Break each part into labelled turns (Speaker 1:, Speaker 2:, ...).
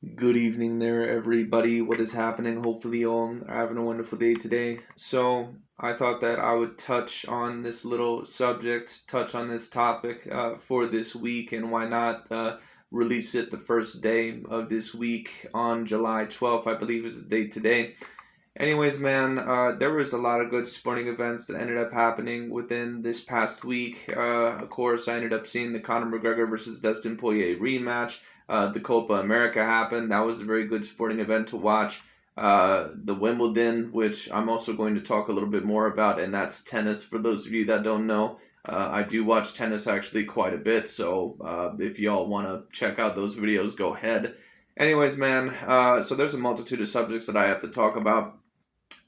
Speaker 1: Good evening there, everybody. What is happening? Hopefully, you all are having a wonderful day today. So, I thought that I would touch on this little subject, touch on this topic for this week, and why not release it the first day of this week on July 12th, I believe is the date today. Anyways, man, there was a lot of good sporting events that ended up happening within this past week. Of course, I ended up seeing the Conor McGregor versus Dustin Poirier rematch. The Copa America happened. That was a very good sporting event to watch. The Wimbledon, which I'm also going to talk a little bit more about, and that's tennis. For those of you that don't know, I do watch tennis actually quite a bit. So if y'all want to check out those videos, go ahead. Anyways, man, so there's a multitude of subjects that I have to talk about.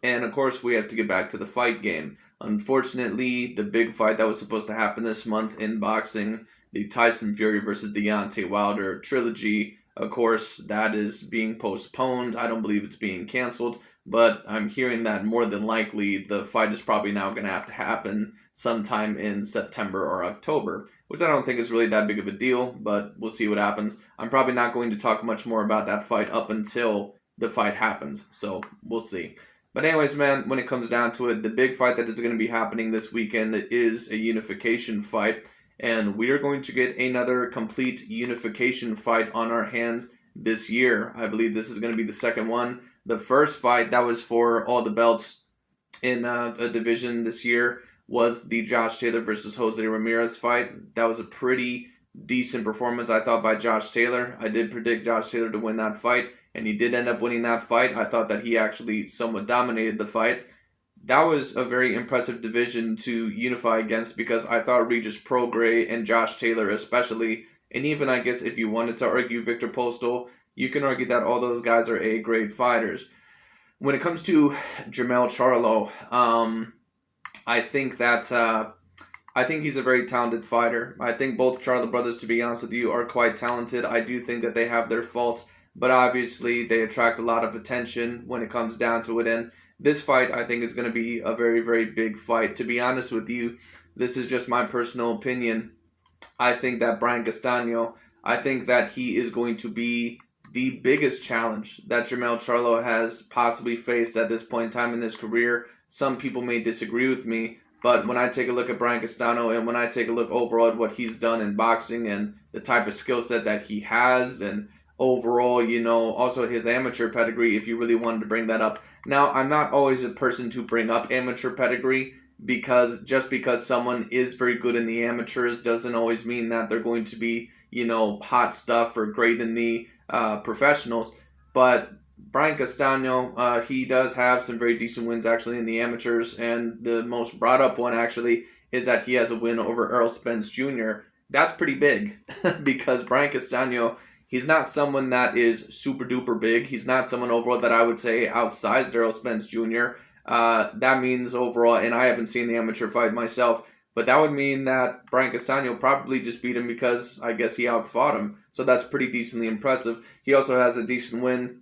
Speaker 1: And of course, we have to get back to the fight game. Unfortunately, the big fight that was supposed to happen this month in boxing, the Tyson Fury versus Deontay Wilder trilogy, of course, that is being postponed. I don't believe it's being canceled, but I'm hearing that more than likely the fight is probably now going to have to happen sometime in September or October, which I don't think is really that big of a deal, but we'll see what happens. I'm probably not going to talk much more about that fight up until the fight happens, so we'll see. But anyways, man, when it comes down to it, the big fight that is going to be happening this weekend is a unification fight. And we are going to get another complete unification fight on our hands this year. I believe this is going to be the second one. The first fight that was for all the belts in a division this year was the Josh Taylor versus Jose Ramirez fight. That was a pretty decent performance, I thought, by Josh Taylor. I did predict Josh Taylor to win that fight, and he did end up winning that fight. I thought that he actually somewhat dominated the fight. That was a very impressive division to unify against because I thought Regis Prograis and Josh Taylor especially, and even I guess if you wanted to argue Victor Postal, you can argue that all those guys are A-grade fighters. When it comes to Jermell Charlo, I think that I think he's a very talented fighter. I think both Charlo brothers, to be honest with you, are quite talented. I do think that they have their faults, but obviously they attract a lot of attention when it comes down to it. And this fight, I think, is going to be a very, very big fight. To be honest with you, this is just my personal opinion. I think that Brian Castano, I think that he is going to be the biggest challenge that Jermell Charlo has possibly faced at this point in time in his career. Some people may disagree with me, but when I take a look at Brian Castano and when I take a look overall at what he's done in boxing and the type of skill set that he has and overall, also his amateur pedigree, if you really wanted to bring that up. Now, I'm not always a person to bring up amateur pedigree because just because someone is very good in the amateurs doesn't always mean that they're going to be, hot stuff or great in the professionals. But Brian Castano, he does have some very decent wins actually in the amateurs, and the most brought up one actually is that he has a win over Errol Spence Jr. That's pretty big because Brian Castano, he's not someone that is super duper big. He's not someone overall that I would say outsized Errol Spence Jr. That means overall, and I haven't seen the amateur fight myself, but that would mean that Brian Castano probably just beat him because I guess he outfought him. So that's pretty decently impressive. He also has a decent win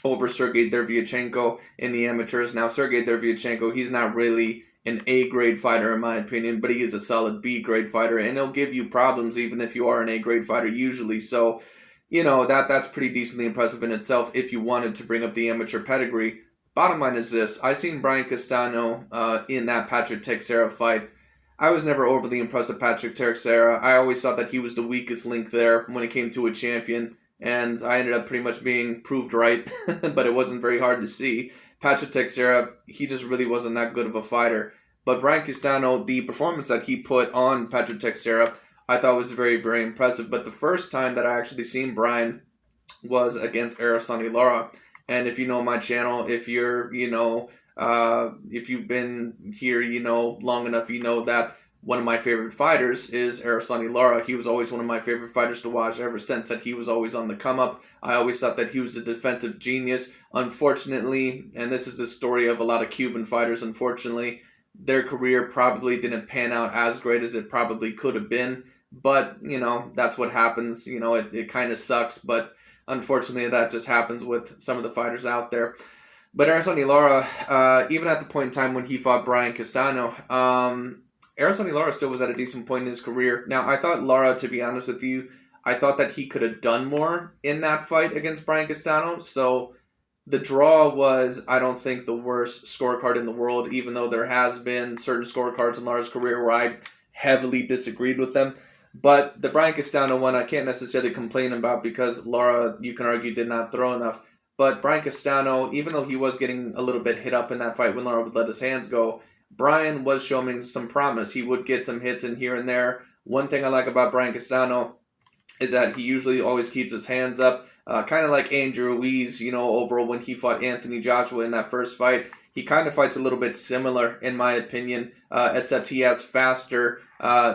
Speaker 1: over Sergey Dervyachenko in the amateurs. Now, Sergey Dervyachenko, he's not really an A-grade fighter in my opinion, but he is a solid B-grade fighter, and he'll give you problems even if you are an A-grade fighter usually. So, that's pretty decently impressive in itself if you wanted to bring up the amateur pedigree. Bottom line is this. I seen Brian Castano in that Patrick Teixeira fight. I was never overly impressed with Patrick Teixeira. I always thought that he was the weakest link there when it came to a champion, and I ended up pretty much being proved right, but it wasn't very hard to see. Patrick Teixeira, he just really wasn't that good of a fighter. But Brian Castano, the performance that he put on Patrick Teixeira, I thought was very, very impressive. But the first time that I actually seen Brian was against Arasani Lara. And if you know my channel, if you're, if you've been here, long enough, you know that one of my favorite fighters is Arasani Lara. He was always one of my favorite fighters to watch ever since that he was always on the come up. I always thought that he was a defensive genius. Unfortunately, and this is the story of a lot of Cuban fighters, unfortunately, their career probably didn't pan out as great as it probably could have been. But, that's what happens. It kind of sucks, but unfortunately that just happens with some of the fighters out there. But Arasani Lara, even at the point in time when he fought Brian Castano, Arasani Lara still was at a decent point in his career. Now, I thought Lara, to be honest with you, I thought that he could have done more in that fight against Brian Castano. So the draw was, I don't think, the worst scorecard in the world, even though there has been certain scorecards in Lara's career where I heavily disagreed with them. But the Brian Castano one, I can't necessarily complain about because Lara, you can argue, did not throw enough. But Brian Castano, even though he was getting a little bit hit up in that fight when Lara would let his hands go, Brian was showing some promise. He would get some hits in here and there. One thing I like about Brian Castano is that he usually always keeps his hands up, kind of like Andrew Ruiz, overall when he fought Anthony Joshua in that first fight. He kind of fights a little bit similar, in my opinion, except he has faster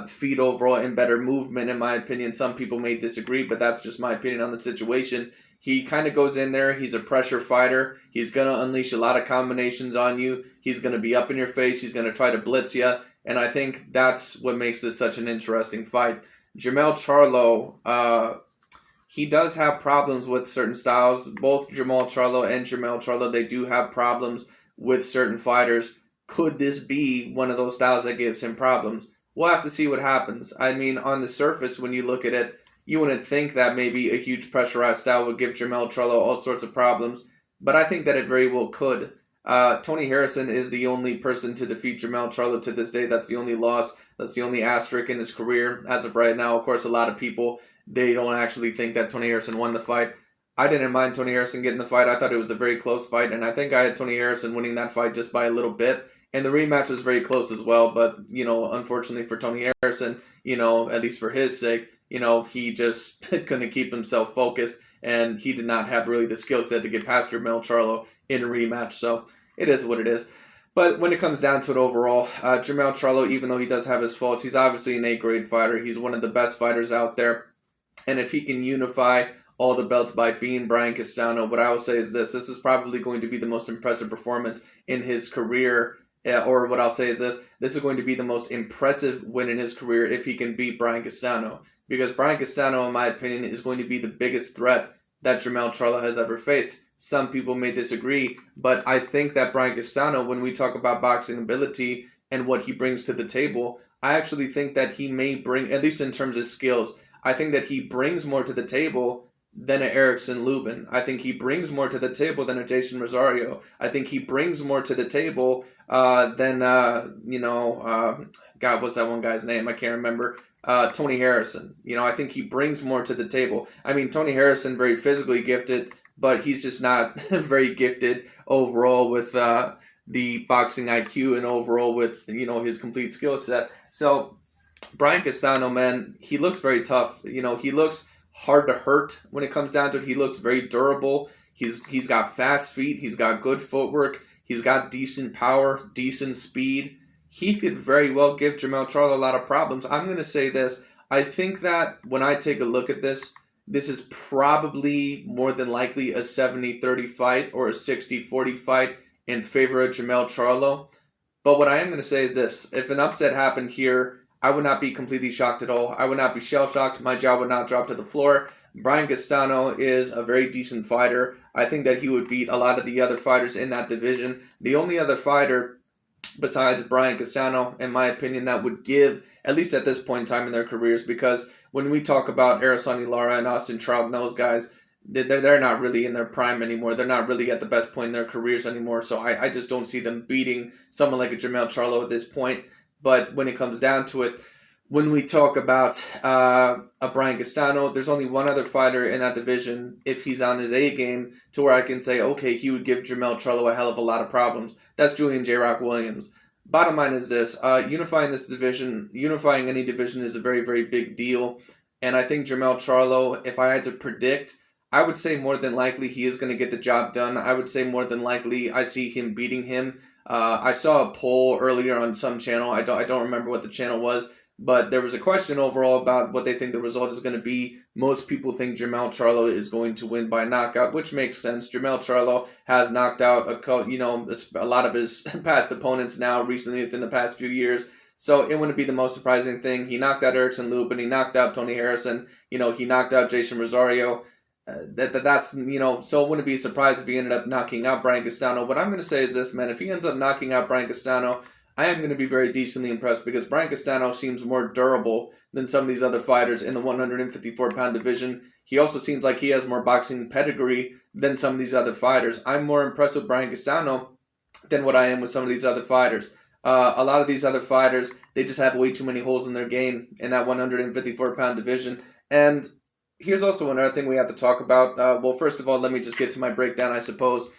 Speaker 1: feet overall and better movement, in my opinion. Some people may disagree, but that's just my opinion on the situation. He kind of goes in there. He's a pressure fighter. He's going to unleash a lot of combinations on you. He's going to be up in your face. He's going to try to blitz you. And I think that's what makes this such an interesting fight. Jermell Charlo, he does have problems with certain styles. Both Jermell Charlo and Jermell Charlo, they do have problems with certain fighters. Could this be one of those styles that gives him problems? We'll have to see what happens. I mean, on the surface, when you look at it, you wouldn't think that maybe a huge pressurized style would give Jermell Charlo all sorts of problems, but I think that it very well could. Tony Harrison is the only person to defeat Jermell Charlo to this day. That's the only loss. That's the only asterisk in his career as of right now. Of course, a lot of people, they don't actually think that Tony Harrison won the fight. I didn't mind Tony Harrison getting the fight. I thought it was a very close fight, and I think I had Tony Harrison winning that fight just by a little bit. And the rematch was very close as well, but, unfortunately for Tony Harrison, at least for his sake, he just couldn't keep himself focused, and he did not have really the skill set to get past Jermell Charlo in a rematch, so it is what it is. But when it comes down to it overall, Jermell Charlo, even though he does have his faults, he's obviously an A-grade fighter. He's one of the best fighters out there, and if he can unify all the belts by being Brian Castano, what I will say is this is probably going to be the most impressive performance in his career. Or what I'll say is this is going to be the most impressive win in his career if he can beat Brian Castano. Because Brian Castano, in my opinion, is going to be the biggest threat that Jermell Charlo has ever faced. Some people may disagree, but I think that Brian Castano, when we talk about boxing ability and what he brings to the table, I actually think that he may bring, at least in terms of skills, I think that he brings more to the table than an Erickson Lubin. I think he brings more to the table than a Jason Rosario. I think he brings more to the table than, God, what's that one guy's name? I can't remember. Tony Harrison. I think he brings more to the table. I mean, Tony Harrison, very physically gifted, but he's just not very gifted overall with the boxing IQ and overall with, his complete skill set. So, Brian Castano, man, he looks very tough. He looks hard to hurt when it comes down to it. He looks very durable. He's got fast feet. He's got good footwork. He's got decent power, decent speed. He could very well give Jermell Charlo a lot of problems. I'm going to say this. I think that when I take a look at this is probably more than likely a 70-30 fight or a 60-40 fight in favor of Jermell Charlo. But what I am going to say is this. If an upset happened here, I would not be completely shocked at all. I would not be shell-shocked. My jaw would not drop to the floor. Brian Castano is a very decent fighter. I think that he would beat a lot of the other fighters in that division. The only other fighter besides Brian Castano, in my opinion, that would give, at least at this point in time in their careers, because when we talk about Araceli Lara and Austin Trout and those guys, they're not really in their prime anymore. They're not really at the best point in their careers anymore. So I just don't see them beating someone like a Jermell Charlo at this point. But when it comes down to it, when we talk about a Brian Castano, there's only one other fighter in that division, if he's on his A game, to where I can say, okay, he would give Jermell Charlo a hell of a lot of problems. That's Julian J. Rock Williams. Bottom line is this, unifying this division, unifying any division is a very, very big deal. And I think Jermell Charlo, if I had to predict, I would say more than likely he is going to get the job done. I would say more than likely I see him beating him. I saw a poll earlier on some channel. I don't remember what the channel was. But there was a question overall about what they think the result is going to be. Most people think Jermell Charlo is going to win by knockout, which makes sense. Jermell Charlo has knocked out a lot of his past opponents now recently within the past few years. So it wouldn't be the most surprising thing. He knocked out Erickson Lubin. He knocked out Tony Harrison. He knocked out Jason Rosario. That's so it wouldn't be a surprise if he ended up knocking out Brian Castano. What I'm going to say is this, man. If he ends up knocking out Brian Castano, I am going to be very decently impressed because Brian Castano seems more durable than some of these other fighters in the 154-pound division. He also seems like he has more boxing pedigree than some of these other fighters. I'm more impressed with Brian Castano than what I am with some of these other fighters. A lot of these other fighters, they just have way too many holes in their game in that 154-pound division. And here's also another thing we have to talk about. Well, first of all, let me just get to my breakdown, I suppose.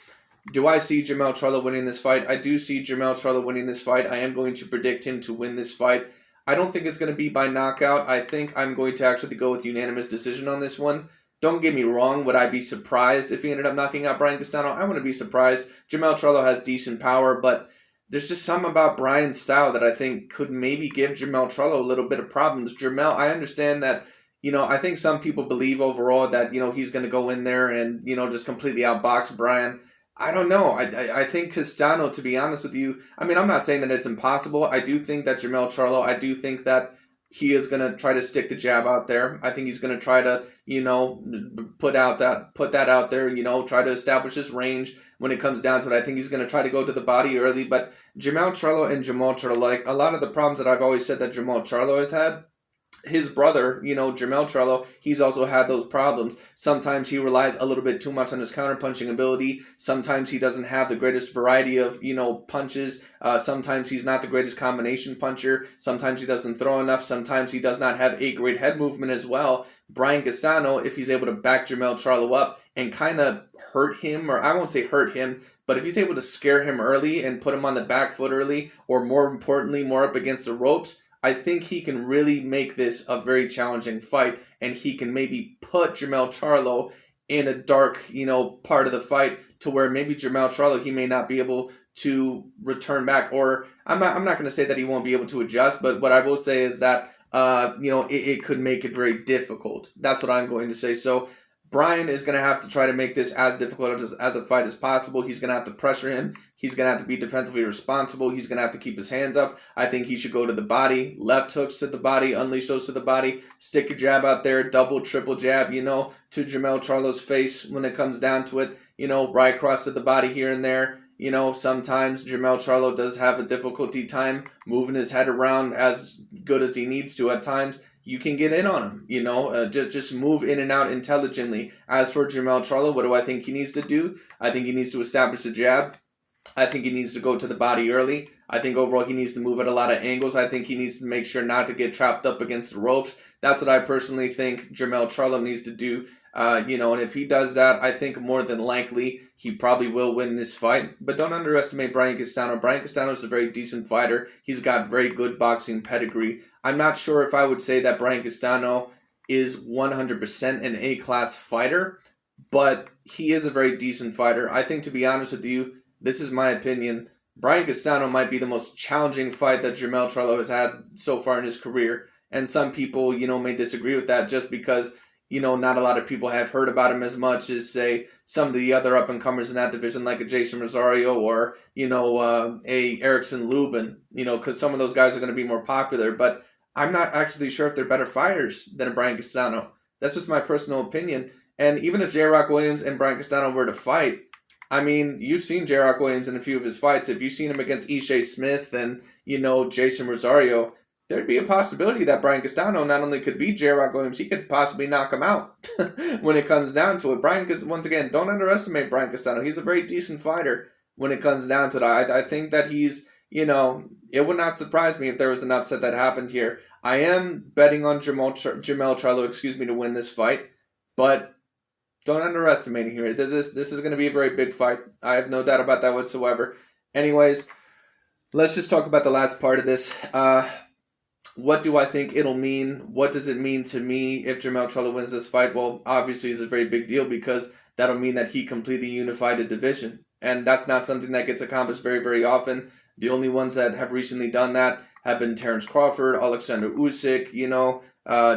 Speaker 1: Do I see Jermell Charlo winning this fight? I do see Jermell Charlo winning this fight. I am going to predict him to win this fight. I don't think it's going to be by knockout. I think I'm going to actually go with unanimous decision on this one. Don't get me wrong. Would I be surprised if he ended up knocking out Brian Castano? I wouldn't be surprised. Jermell Charlo has decent power, but there's just something about Brian's style that I think could maybe give Jermell Charlo a little bit of problems. Jermell, I understand that, I think some people believe overall that, he's going to go in there and, just completely outbox Brian. I don't know. I think Castano, to be honest with you, I'm not saying that it's impossible. I do think that Jermell Charlo, I do think that he is going to try to stick the jab out there. I think he's going to try to, put that out there, try to establish his range when it comes down to it. I think he's going to try to go to the body early, but Jermell Charlo and Jermall Charlo, like a lot of the problems that I've always said that Jermall Charlo has had, his brother, Jermell Charlo, he's also had those problems. Sometimes he relies a little bit too much on his counterpunching ability. Sometimes he doesn't have the greatest variety of, punches. Sometimes he's not the greatest combination puncher. Sometimes he doesn't throw enough. Sometimes he does not have a great head movement as well. Brian Castano, if he's able to back Jermell Charlo up and kind of hurt him, or I won't say hurt him, but if he's able to scare him early and put him on the back foot early, or more importantly, more up against the ropes, I think he can really make this a very challenging fight, and he can maybe put Jermell Charlo in a dark, part of the fight to where maybe Jermell Charlo, he may not be able to return back, or I'm not going to say that he won't be able to adjust, but what I will say is that, it could make it very difficult. That's what I'm going to say. So Brian is going to have to try to make this as difficult as a fight as possible. He's going to have to pressure him. He's going to have to be defensively responsible. He's going to have to keep his hands up. I think he should go to the body, left hooks to the body, unleash those to the body, stick a jab out there, double, triple jab, to Jermell Charlo's face when it comes down to it, right across to the body here and there. Sometimes Jermell Charlo does have a difficulty time moving his head around as good as he needs to at times. You can get in on him, just move in and out intelligently. As for Jermell Charlo, what do I think he needs to do? I think he needs to establish a jab. I think he needs to go to the body early. I think overall he needs to move at a lot of angles. I think he needs to make sure not to get trapped up against the ropes. That's what I personally think Jermell Charlo needs to do. And if he does that, I think more than likely he probably will win this fight. But don't underestimate Brian Castano. Brian Castano is a very decent fighter. He's got very good boxing pedigree. I'm not sure if I would say that Brian Castano is 100% an A-class fighter, but he is a very decent fighter. I think, to be honest with you, this is my opinion, Brian Castano might be the most challenging fight that Jermell Charlo has had so far in his career. And some people, may disagree with that just because, not a lot of people have heard about him as much as, say, some of the other up-and-comers in that division, like a Jason Rosario or, a Erickson Lubin, because some of those guys are going to be more popular. But I'm not actually sure if they're better fighters than a Brian Castano. That's just my personal opinion. And even if J-Rock Williams and Brian Castano were to fight, you've seen J-Rock Williams in a few of his fights. If you've seen him against Ishii Smith and, Jason Rosario, there'd be a possibility that Brian Castano not only could beat J-Rock Williams, he could possibly knock him out when it comes down to it. Once again, don't underestimate Brian Castano. He's a very decent fighter when it comes down to it. I think that he's, it would not surprise me if there was an upset that happened here. I am betting on Jermell Charlo, to win this fight, but don't underestimate him here. This is going to be a very big fight. I have no doubt about that whatsoever. Anyways, let's just talk about the last part of this. What do I think it'll mean? What does it mean to me if Jermell Charlo wins this fight? Well, obviously it's a very big deal because that'll mean that he completely unified a division. And that's not something that gets accomplished very, very often. The only ones that have recently done that have been Terrence Crawford, Alexander Usyk,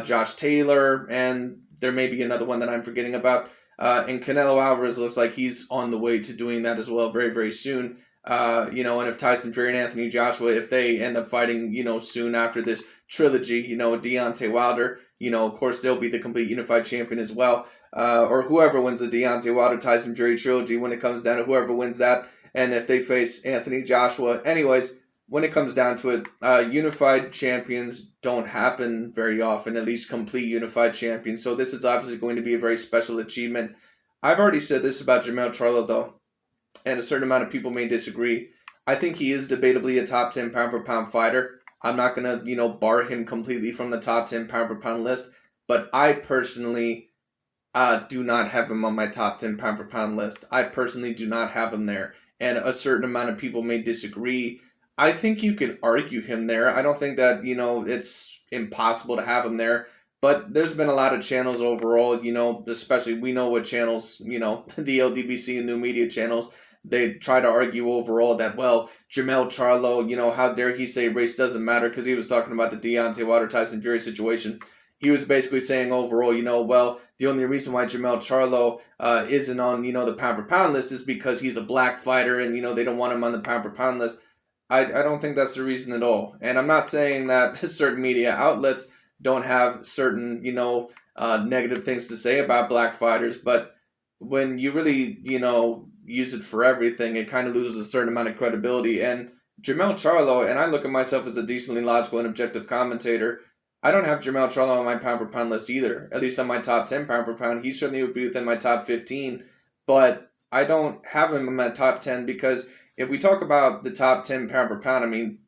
Speaker 1: Josh Taylor, and there may be another one that I'm forgetting about. And Canelo Alvarez looks like he's on the way to doing that as well very, very soon. And if Tyson Fury and Anthony Joshua, if they end up fighting, soon after this trilogy, Deontay Wilder, of course they'll be the complete unified champion as well. Or whoever wins the Deontay Wilder Tyson Fury trilogy when it comes down to whoever wins that. And if they face Anthony Joshua. Anyways, when it comes down to it, unified champions don't happen very often, at least complete unified champions. So this is obviously going to be a very special achievement. I've already said this about Jermell Charlo, though, and a certain amount of people may disagree. I think he is debatably a top 10 pound for pound fighter. I'm not going to, bar him completely from the top 10 pound for pound list, but I personally do not have him on my top 10 pound for pound list. I personally do not have him there, and a certain amount of people may disagree. I think you can argue him there. I don't think that, it's impossible to have him there. But there's been a lot of channels overall, especially we know what channels, the LDBC and new media channels, they try to argue overall that, well, Jermell Charlo, how dare he say race doesn't matter, because he was talking about the Deontay Wilder Tyson Fury situation. He was basically saying overall, well, the only reason why Jermell Charlo isn't on, the pound for pound list is because he's a black fighter and, they don't want him on the pound for pound list. I don't think that's the reason at all. And I'm not saying that certain media outlets don't have certain, negative things to say about black fighters, but when you really, use it for everything, it kind of loses a certain amount of credibility. And Jermell Charlo, and I look at myself as a decently logical and objective commentator, I don't have Jermell Charlo on my pound for pound list either, at least on my top 10 pound for pound. He certainly would be within my top 15, but I don't have him in my top 10 because if we talk about the top 10 pound for pound, I mean,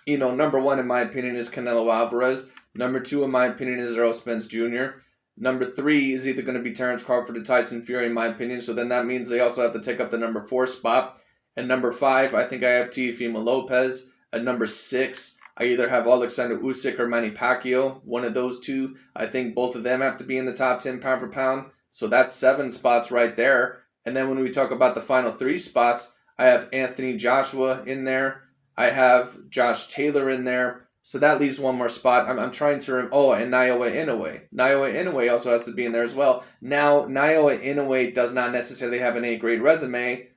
Speaker 1: number one in my opinion is Canelo Alvarez. Number two in my opinion is Errol Spence Jr. Number three is either going to be Terrence Crawford or Tyson Fury in my opinion, so then that means they also have to take up the number 4 spot. And number 5, I think I have Teofimo Lopez. At number 6, I either have Alexander Usyk or Manny Pacquiao. One of those two. I think both of them have to be in the top 10 pound for pound. So that's 7 spots right there. And then when we talk about the final 3 spots, I have Anthony Joshua in there. I have Josh Taylor in there. So that leaves one more spot. I'm trying to and Naoya Inoue. Naoya Inoue also has to be in there as well. Now, Naoya Inoue does not necessarily have an A-grade resume,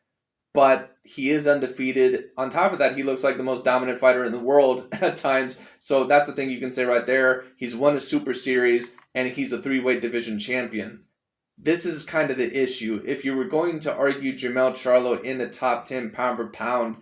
Speaker 1: but he is undefeated. On top of that, he looks like the most dominant fighter in the world at times. So that's the thing you can say right there. He's won a Super Series, and he's a 3-weight division champion. This is kind of the issue. If you were going to argue Jermell Charlo in the top 10 pound for pound,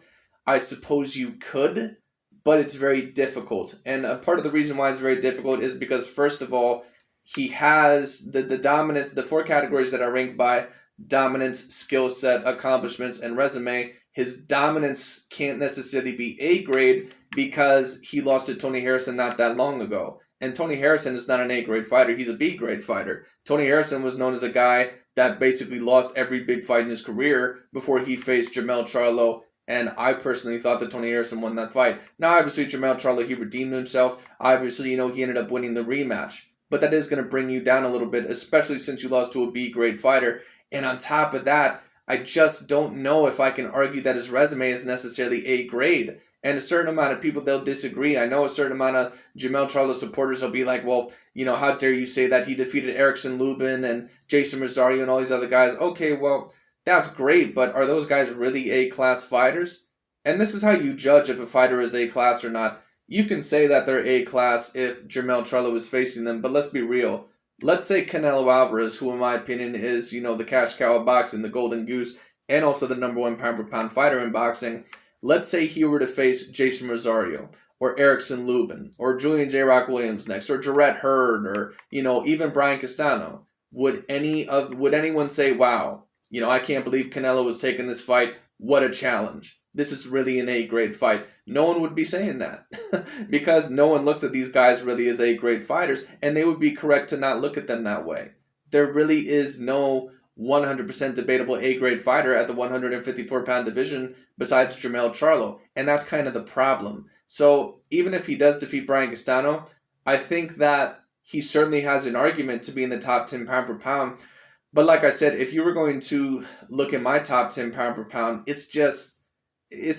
Speaker 1: I suppose you could, but it's very difficult. And a part of the reason why it's very difficult is because, first of all, he has the dominance, the 4 categories that are ranked by dominance, skill set, accomplishments, and resume. His dominance can't necessarily be A grade because he lost to Tony Harrison not that long ago. And Tony Harrison is not an A grade fighter, he's a B grade fighter. Tony Harrison was known as a guy that basically lost every big fight in his career before he faced Jermell Charlo. And I personally thought that Tony Harrison won that fight. Now, obviously, Jermell Charlo, he redeemed himself. Obviously, he ended up winning the rematch. But that is going to bring you down a little bit, especially since you lost to a B-grade fighter. And on top of that, I just don't know if I can argue that his resume is necessarily A-grade. And a certain amount of people, they'll disagree. I know a certain amount of Jermell Charlo supporters will be like, well, how dare you say that? He defeated Erickson Lubin and Jason Rosario and all these other guys. Okay, well, that's great, but are those guys really A-class fighters? And this is how you judge if a fighter is A-class or not. You can say that they're A-class if Jermell Charlo is facing them, but let's be real. Let's say Canelo Alvarez, who in my opinion is, the cash cow of boxing, the golden goose, and also the number 1 pound-for-pound fighter in boxing. Let's say he were to face Jason Rosario, or Erickson Lubin, or Julian J. Rock Williams next, or Jarrett Hurd, or, even Brian Castano. Would anyone say, wow, I can't believe Canelo was taking this fight. What a challenge. This is really an A-grade fight. No one would be saying that because no one looks at these guys really as A-grade fighters, and they would be correct to not look at them that way. There really is no 100% debatable A-grade fighter at the 154-pound division besides Jermell Charlo, and that's kind of the problem. So even if he does defeat Brian Castano, I think that he certainly has an argument to be in the top 10 pound for pound. But like I said, if you were going to look at my top 10 pound for pound, it's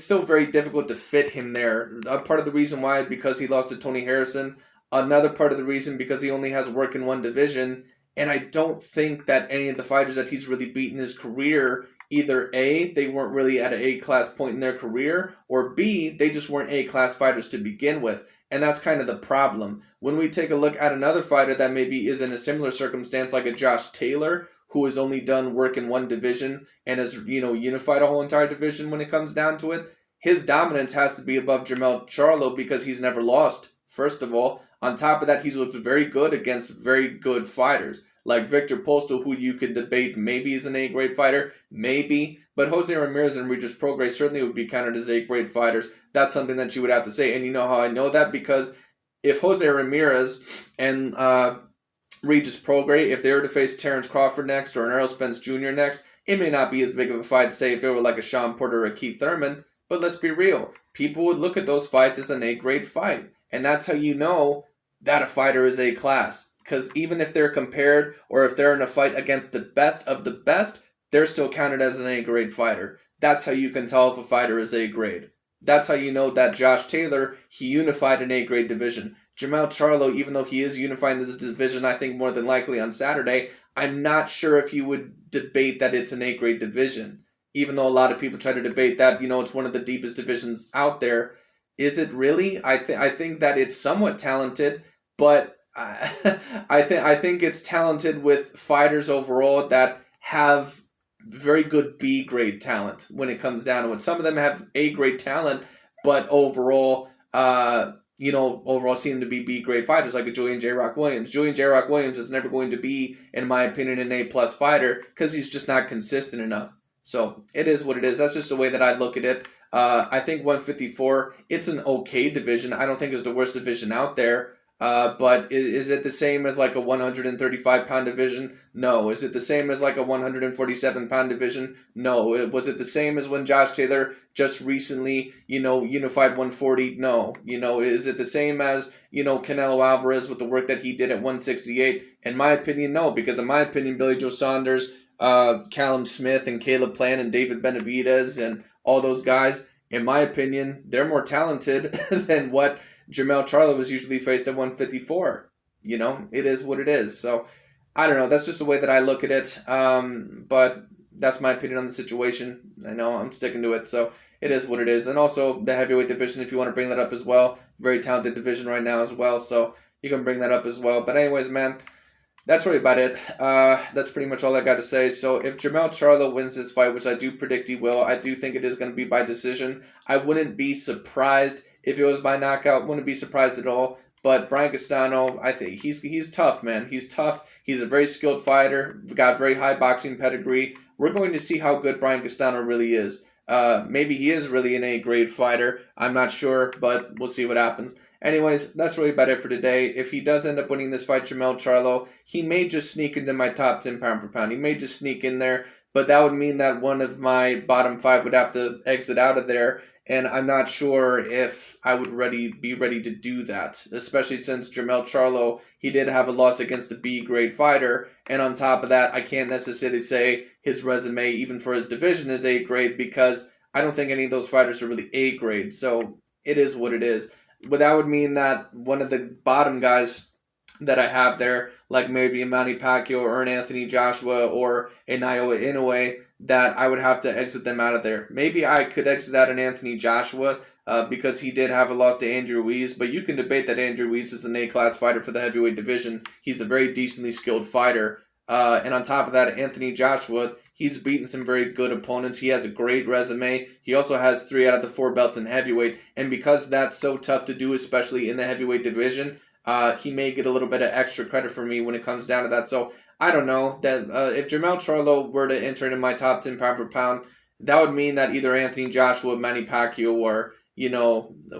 Speaker 1: still very difficult to fit him there. A part of the reason why, because he lost to Tony Harrison. Another part of the reason, because he only has work in one division. And I don't think that any of the fighters that he's really beaten in his career, either A, they weren't really at an A-class point in their career, or B, they just weren't A-class fighters to begin with. And that's kind of the problem. When we take a look at another fighter that maybe is in a similar circumstance, like a Josh Taylor, who has only done work in one division and has, unified a whole entire division when it comes down to it, his dominance has to be above Jermell Charlo because he's never lost, first of all. On top of that, he's looked very good against very good fighters. Like Victor Postal, who you could debate maybe is an A-grade fighter, maybe. But Jose Ramirez and Regis Prograis certainly would be counted as A-grade fighters. That's something that you would have to say. And you know how I know that? Because if Jose Ramirez and Regis Prograis, if they were to face Terrence Crawford next or an Errol Spence Jr. next, it may not be as big of a fight, say, if it were like a Sean Porter or a Keith Thurman. But let's be real. People would look at those fights as an A-grade fight. And that's how you know that a fighter is A-class. Because even if they're compared or if they're in a fight against the best of the best, they're still counted as an A-grade fighter. That's how you can tell if a fighter is A-grade. That's how you know that Josh Taylor, he unified an A-grade division. Jermell Charlo, even though he is unifying this division, I think more than likely on Saturday, I'm not sure if you would debate that it's an A-grade division. Even though a lot of people try to debate that, it's one of the deepest divisions out there. Is it really? I think that it's somewhat talented, but I think it's talented with fighters overall that have very good B-grade talent when it comes down to it. Some of them have A-grade talent, but overall, overall seem to be B-grade fighters, like a Julian J. Rock Williams. Julian J. Rock Williams is never going to be, in my opinion, an A-plus fighter because he's just not consistent enough. So it is what it is. That's just the way that I look at it. I think 154, it's an okay division. I don't think it's the worst division out there. But is it the same as like a 135-pound division? No. Is it the same as like a 147-pound division? No. Was it the same as when Josh Taylor just recently, unified 140? No. Is it the same as, Canelo Alvarez with the work that he did at 168? In my opinion, no. Because in my opinion, Billy Joe Saunders, Callum Smith and Caleb Plant and David Benavidez and all those guys, in my opinion, they're more talented than what Jermell Charlo was usually faced at 154. It is what it is. So, I don't know. That's just the way that I look at it. But that's my opinion on the situation. I know I'm sticking to it. So, it is what it is. And also, the heavyweight division, if you want to bring that up as well. Very talented division right now as well. So, you can bring that up as well. But anyways, man, that's really about it. That's pretty much all I got to say. So if Jermell Charlo wins this fight, which I do predict he will, I do think it is going to be by decision. I wouldn't be surprised if it was by knockout. Wouldn't be surprised at all. But Brian Castano, I think he's tough, man. He's tough. He's a very skilled fighter. Got very high boxing pedigree. We're going to see how good Brian Castano really is. Maybe he is really an A-grade fighter. I'm not sure, but we'll see what happens. Anyways, that's really about it for today. If he does end up winning this fight, Jermell Charlo, he may just sneak into my top 10 pound for pound. He may just sneak in there, but that would mean that one of my bottom 5 would have to exit out of there, and I'm not sure if I would be ready to do that, especially since Jermell Charlo, he did have a loss against a B-grade fighter, and on top of that, I can't necessarily say his resume, even for his division, is A-grade because I don't think any of those fighters are really A-grade, so it is what it is. But that would mean that one of the bottom guys that I have there, like maybe a Manny Pacquiao or an Anthony Joshua or an Iowa Inoue, that I would have to exit them out of there. Maybe I could exit out an Anthony Joshua because he did have a loss to Andrew Ruiz, but you can debate that Andrew Ruiz is an A-class fighter for the heavyweight division. He's a very decently skilled fighter. And on top of that, Anthony Joshua, he's beaten some very good opponents. He has a great resume. He also has 3 out of the 4 belts in heavyweight. And because that's so tough to do, especially in the heavyweight division, he may get a little bit of extra credit for me when it comes down to that. So I don't know. That if Jermell Charlo were to enter into my top 10 pound for pound, that would mean that either Anthony Joshua, Manny Pacquiao, or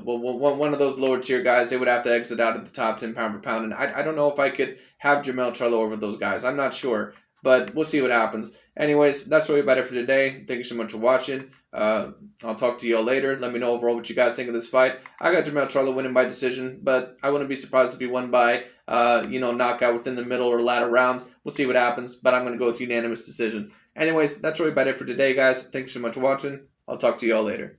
Speaker 1: one of those lower tier guys, they would have to exit out of the top 10 pound for pound. And I don't know if I could have Jermell Charlo over those guys. I'm not sure. But we'll see what happens. Anyways, that's really about it for today. Thank you so much for watching. I'll talk to you all later. Let me know overall what you guys think of this fight. I got Jermell Charlo winning by decision, but I wouldn't be surprised if he won by, knockout within the middle or latter rounds. We'll see what happens, but I'm going to go with unanimous decision. Anyways, that's really about it for today, guys. Thank you so much for watching. I'll talk to you all later.